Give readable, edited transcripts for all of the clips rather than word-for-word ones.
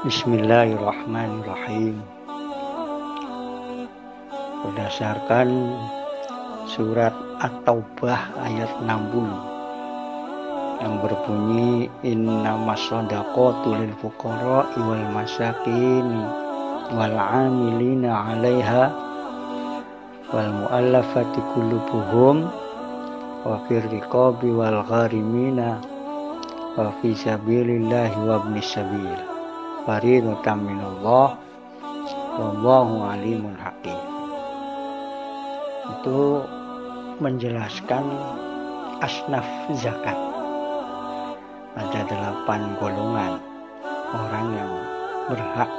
Bismillahirrahmanirrahim. Berdasarkan surat At-Taubah ayat 60 yang berbunyi innamas shadaqatu lil fuqara'i wal masakin wal 'amilina 'alaiha wal mu'allafati qulubuhum wa fir riqabi wal gharimina wa fi sabilillahi wa ibnis sabil fariidatan minallah wallahu alimun hakim. Itu menjelaskan asnaf zakat. Ada 8 golongan orang yang berhak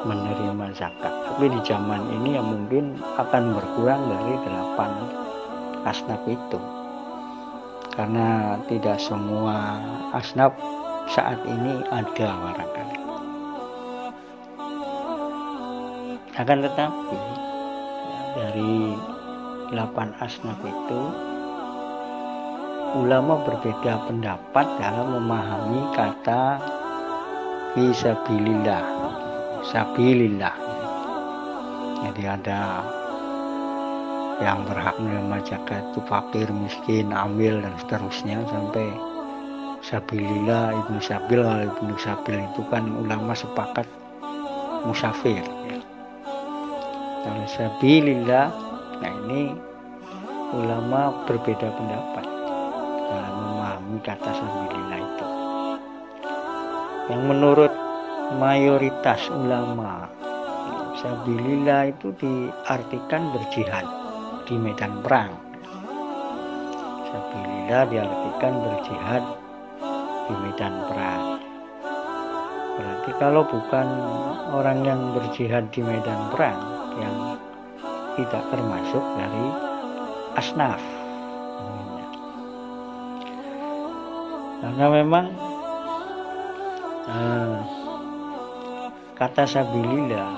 menerima zakat. Tapi di zaman ini yang mungkin akan berkurang dari 8 asnaf itu. Karena tidak semua asnaf saat ini ada barangkali. Akan tetapi dari 8 asnaf itu ulama berbeda pendapat dalam memahami kata fisabilillah, sabilillah. Jadi ada yang berhak menerima zakat itu fakir, miskin, amil dan seterusnya sampai sabilillah, ibnu sabil. Kalau ibnu sabil itu kan ulama sepakat musafir. Kalau sabilillah, nah ini ulama berbeda pendapat dalam memahami kata sabilillah itu. Yang menurut mayoritas ulama, sabilillah itu diartikan berjihad di medan perang. Sabilillah diartikan berjihad di medan perang. Berarti kalau bukan orang yang berjihad di medan perang, yang tidak termasuk dari asnaf. Karena memang kata sabilillah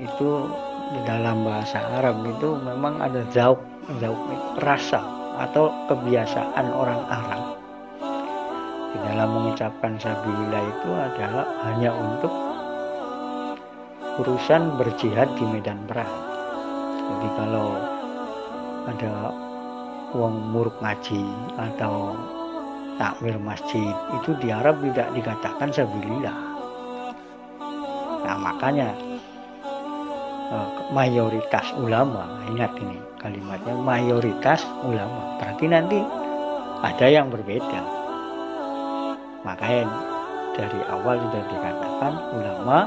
itu di dalam bahasa Arab itu memang ada zauq rasa atau kebiasaan orang Arab. Di dalam mengucapkan sabilillah itu adalah hanya untuk urusan berjihad di medan perang. Jadi kalau ada wong muruk ngaji atau takmir masjid itu di Arab tidak dikatakan sabilillah. Nah makanya mayoritas ulama, ingat ini kalimatnya mayoritas ulama, berarti nanti ada yang berbeda. Makanya dari awal sudah dikatakan ulama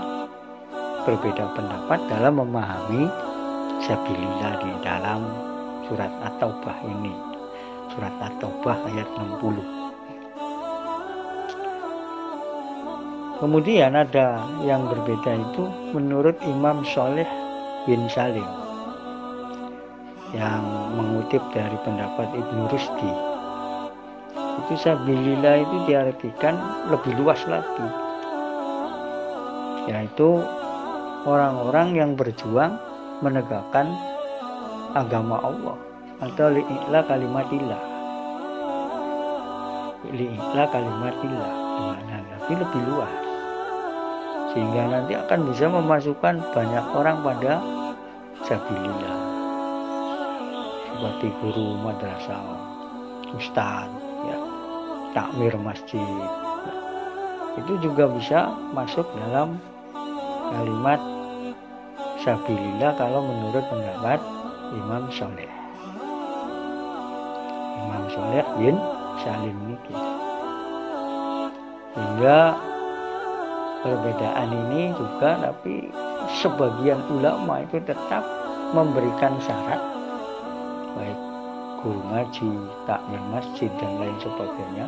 berbeda pendapat dalam memahami sabilillah di dalam surat At-Taubah ini. Surat At-Taubah ayat 60. Kemudian ada yang berbeda itu menurut Imam Sholeh bin Salim yang mengutip dari pendapat Ibnu Rusdi. Itu sabilillah itu diartikan lebih luas lagi, yaitu orang-orang yang berjuang menegakkan agama Allah atau li'ila kalimatillah. Li'ila kalimatillah tapi lebih luas, sehingga nanti akan bisa memasukkan banyak orang pada sabilillah, seperti guru madrasah, ustaz, ya, takmir masjid, itu juga bisa masuk dalam kalimat sabilillah kalau menurut pendapat Imam Sholeh bin Salim ini. Hingga perbedaan ini juga, tapi sebagian ulama itu tetap memberikan syarat, baik guru ngaji, takmir masjid dan lain sebagainya,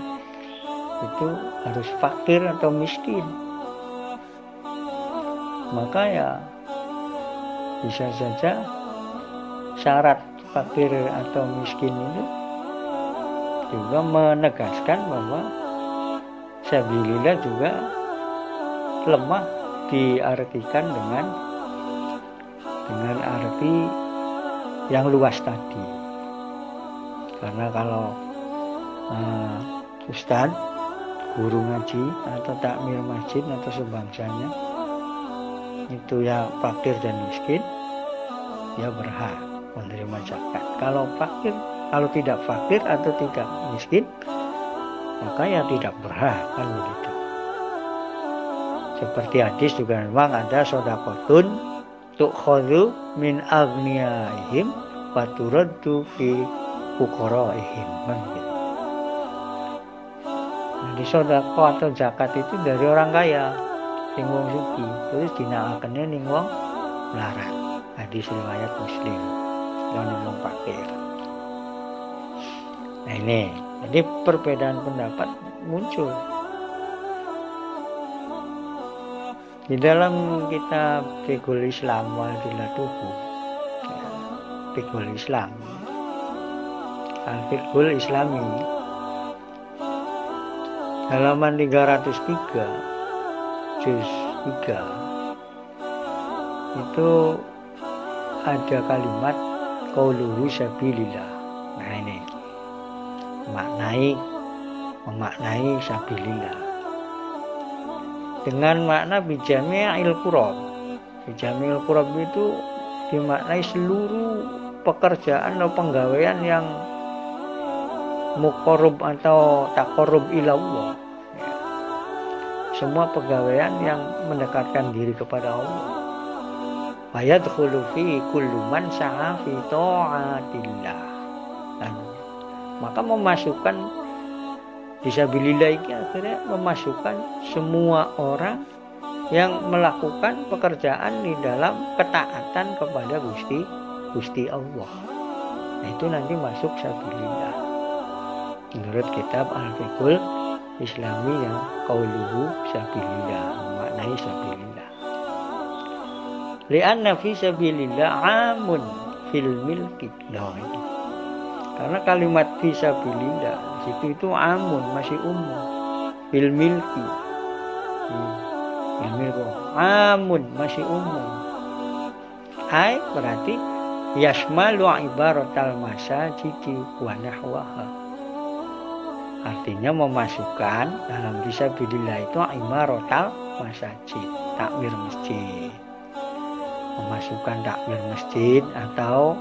itu harus fakir atau miskin. Maka ya bisa saja syarat fakir atau miskin itu juga menegaskan bahwa sabilillah juga lemah diartikan dengan arti yang luas tadi. Karena kalau ustaz, guru ngaji atau takmir masjid atau sebangsanya itu ya fakir dan miskin, ya berhak menerima zakat. Kalau tidak fakir atau tidak miskin, maka ya tidak berhak, kan begitu. Seperti hadis juga memang ada sodaqotun tu'khadhu min aghniyaihim wa turaddu fi fuqaraihim, kan gitu. Jadi sedekah atau zakat itu dari orang kaya sing wong sugih, terus dinakakene ning wong melarat. Hadis riwayat Muslim. Lan wong fakir. Nah ini, jadi perbedaan pendapat muncul di dalam kitab Fiqhul Islam wa Adillatuhu. Fiqhul Islam, Al-Fiqhul Islami, halaman 303 juz 3 itu ada kalimat qauluhu sabilillah. Nah ini memaknai sabilillah dengan makna bijami'il qurab. Bijami'il qurab itu dimaknai seluruh pekerjaan atau penggawaian yang muqarrab atau taqarrub ilallah, ya. Semua pegawaian yang mendekatkan diri kepada Allah. Wa yadkhulu fi kullu man sa'a fi ta'atillah. Dan maka memasukkan fisabilillah ini akhirnya memasukkan semua orang yang melakukan pekerjaan di dalam ketaatan kepada Gusti Allah. Nah itu nanti masuk sabilillah menurut kitab Al-Fiqhul Islami yang qauluhu sabilillah, memaknai sabilillah. Li'anna fi sabilillah amun fil milki. Karena kalimat fi sabilillah itu amun, masih umum. Fil milki. Amun, masih umum. Hai berarti yashmalu ibaratal masajidi wa nahwaha. Artinya memasukkan dalam fisabilillah itu imaratal masajid, takmir masjid. Memasukkan takmir masjid atau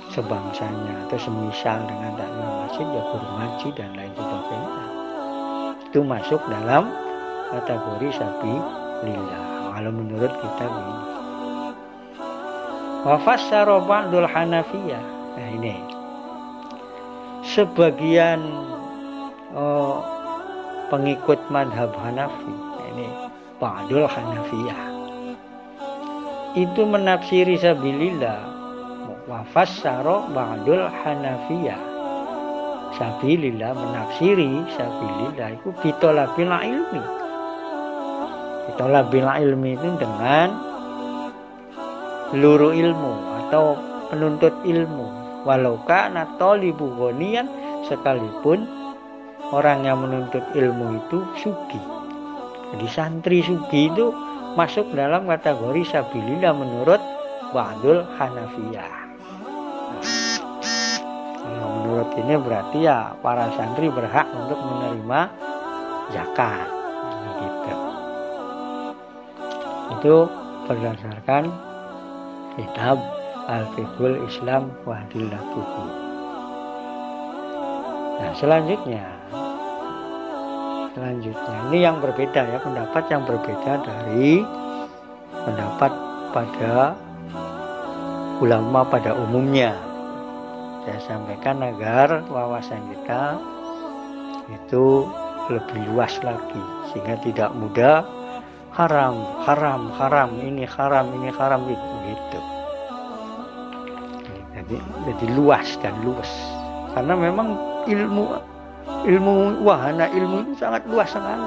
sebangsanya atau semisal dengan takmir masjid, ya guru ngaji dan lain sebagainya. Itu masuk dalam kategori sabilillah kalau menurut kitab ini. Wa fassara ba'dul Hanafiyah. Nah ini sebagian pengikut madhab Hanafi, ini ba'dul Hanafiyah, itu menafsiri sabilillah. Wa fassara ba'dul Hanafiyah, sabilillah menafsiri sabilillah itu bitolabil ilmi. Bitolabil ilmi itu dengan luru ilmu atau penuntut ilmu. Walau kana thalibu ghaniyan, sekalipun orang yang menuntut ilmu itu sugih. Jadi santri sugih itu masuk dalam kategori sabilillah menurut ba'dul Hanafiyah. Nah, menurut ini berarti ya para santri berhak untuk menerima zakat. Gitu. Itu berdasarkan kitab Al-Fiqhul Islam wa Adillatuhu. Nah, selanjutnya ini yang berbeda ya, pendapat yang berbeda dari pendapat pada ulama pada umumnya. Saya sampaikan agar wawasan kita itu lebih luas lagi sehingga tidak mudah haram ini haram gitu. Jadi luas dan luas karena memang wahana ilmu itu sangat luas sekali.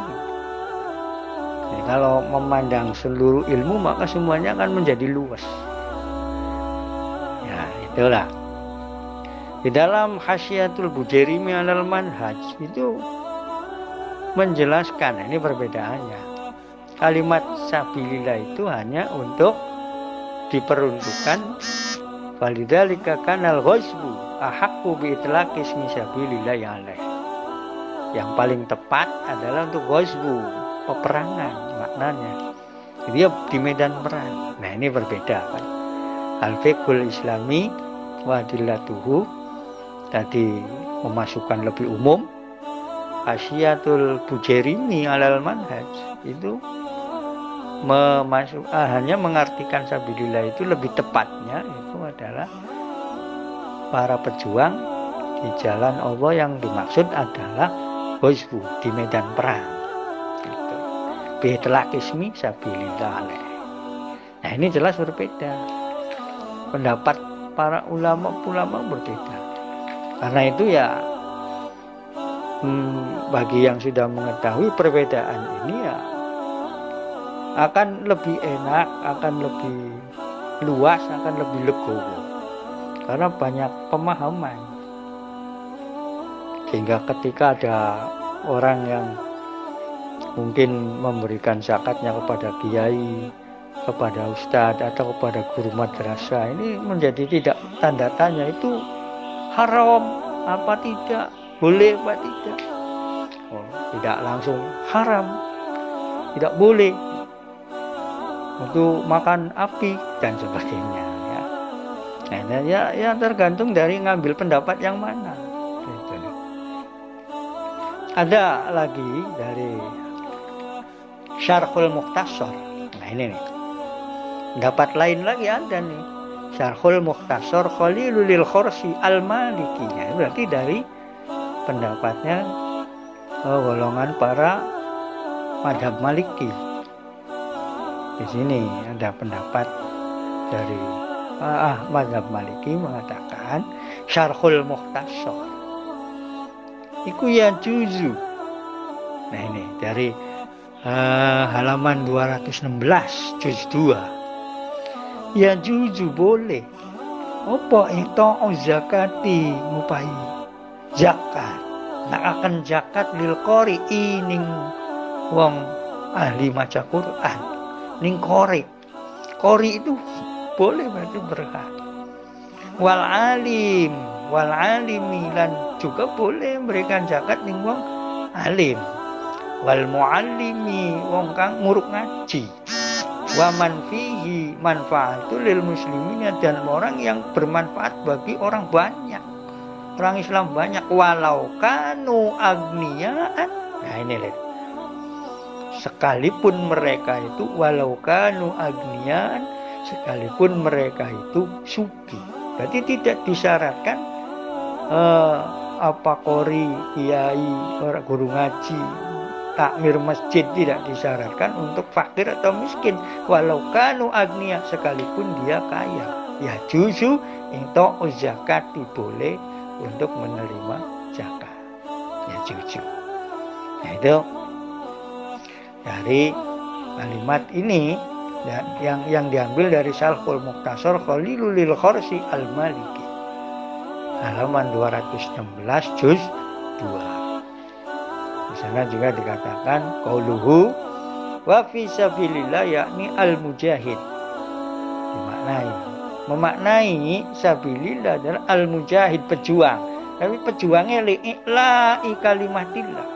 Jadi kalau memandang seluruh ilmu maka semuanya akan menjadi luas. Ya itulah. Di dalam Hasyiatul Bujairimi 'alal Manhaj itu menjelaskan, ini perbedaannya. Kalimat sabilillah itu hanya untuk diperuntukkan walidzalika kanal ghasbu ahaqqu bi itlaqi ismi sabilillah alaih. Yang paling tepat adalah untuk ghazwu, peperangan maknanya. Dia di medan perang. Nah, ini berbeda kan. Al-fiqhul islami wa adillatuhu tadi memasukkan lebih umum. Asyiatul Bujairimi alal manhaj itu hanya mengartikan sabilillah itu lebih tepatnya itu adalah para pejuang di jalan Allah, yang dimaksud adalah ghazwu, di medan perang. Gitu. Bitlaq ismi sabilillah. Nah, ini jelas berbeda. Pendapat para ulama berbeda. Karena itu ya bagi yang sudah mengetahui perbedaan ini ya akan lebih enak, akan lebih luas, akan lebih legowo. Karena banyak pemahaman. Sehingga ketika ada orang yang mungkin memberikan zakatnya kepada kiai, kepada ustadz, atau kepada guru madrasah, ini menjadi tidak tanda tanya, itu haram apa tidak, boleh apa tidak. Tidak langsung haram, tidak boleh untuk makan api dan sebagainya ya. Nah, ya tergantung dari ngambil pendapat yang mana gitu. Ada lagi dari Syarhul Mukhtasar. Nah, ini nih pendapat lain lagi ada nih, Syarhul Mukhtasar Khalilul Khorsi Al-Maliki. Nah, berarti dari pendapatnya golongan para madhab Maliki. Di sini ada pendapat dari madhab Maliki mengatakan Syarhul Mukhtasar iku ya juzu. Nah, ini dari halaman 216 juz 2. Ya juzu boleh apa itu zakati ngupahi zakat, nak akan zakat lil qori ning wong ahli maca Quran, ning qori itu boleh, berarti berhak. Wal alimi lan juga boleh memberikan zakat ning wong alim. Wal muallimi wong kang muruk ngaji. Wa man fihi manfaatul lil muslimin, dan orang yang bermanfaat bagi orang banyak, orang Islam banyak. Walau kanu agniyaan. Nah, ini lihat, sekalipun mereka itu walau kanu agniyaan, sekalipun mereka itu suki. Berarti tidak disyaratkan apa qori, kiai, orang guru ngaji, takmir masjid, tidak disyaratkan untuk fakir atau miskin. Walau kanu agniya, sekalipun dia kaya, ya juzu itu zakat, boleh untuk menerima zakat, ya juzu. Nah, itu dari kalimat ini yang diambil dari Syarhul Mukhtasar Khalilul Khorsi Al-Maliki, halaman 216 juz 2. Di sana juga dikatakan qauluhu wa fi sabilillah, yakni al-mujahid, memaknai sabilillah adalah al-mujahid, pejuang. Tapi pejuangnya li'i'la'i kalimatillah,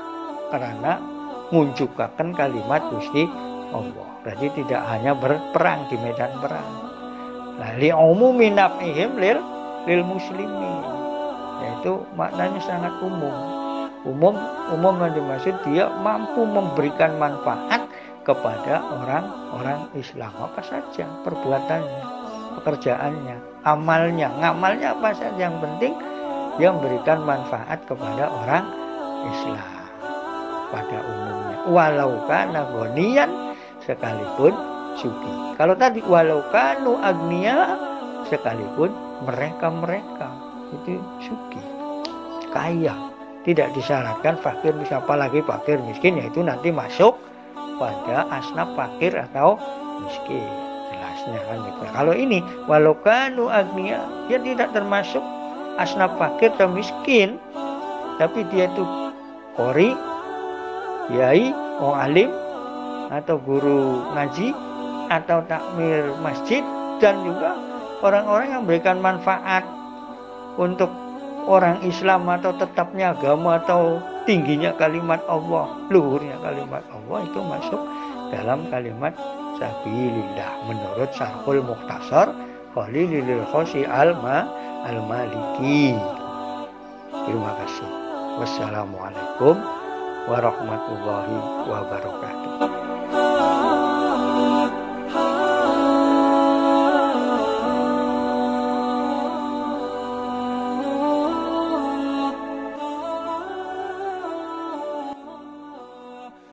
karena muncukaken kalimat Gusti Allah. Berarti tidak hanya berperang di medan perang. Nah, li'umumi naf'ihim lil muslimin, yaitu maknanya sangat umum yang dimaksud dia mampu memberikan manfaat kepada orang-orang Islam, apa saja perbuatannya, pekerjaannya, ngamalnya apa saja, yang penting dia memberikan manfaat kepada orang Islam pada umumnya. Walau kana ghaniyan, sekalipun suki. Kalau tadi walau kanu agniya, sekalipun mereka itu suki, kaya, tidak disyaratkan fakir, siapa lagi fakir miskin, yaitu nanti masuk pada asnaf fakir atau miskin, jelasnya kan gitu. Kalau ini walau kanu agniya, dia tidak termasuk asnaf fakir atau miskin, tapi dia itu qori, kiai, orang alim, atau guru ngaji, atau takmir masjid, dan juga orang-orang yang memberikan manfaat untuk orang Islam atau tetapnya agama atau tingginya kalimat Allah, luhurnya kalimat Allah itu masuk dalam kalimat sabilillah menurut Syarhul Mukhtasar Khalilil Khosi Al-Maliki. Terima kasih. Wassalamualaikum warahmatullahi wabarakatuh.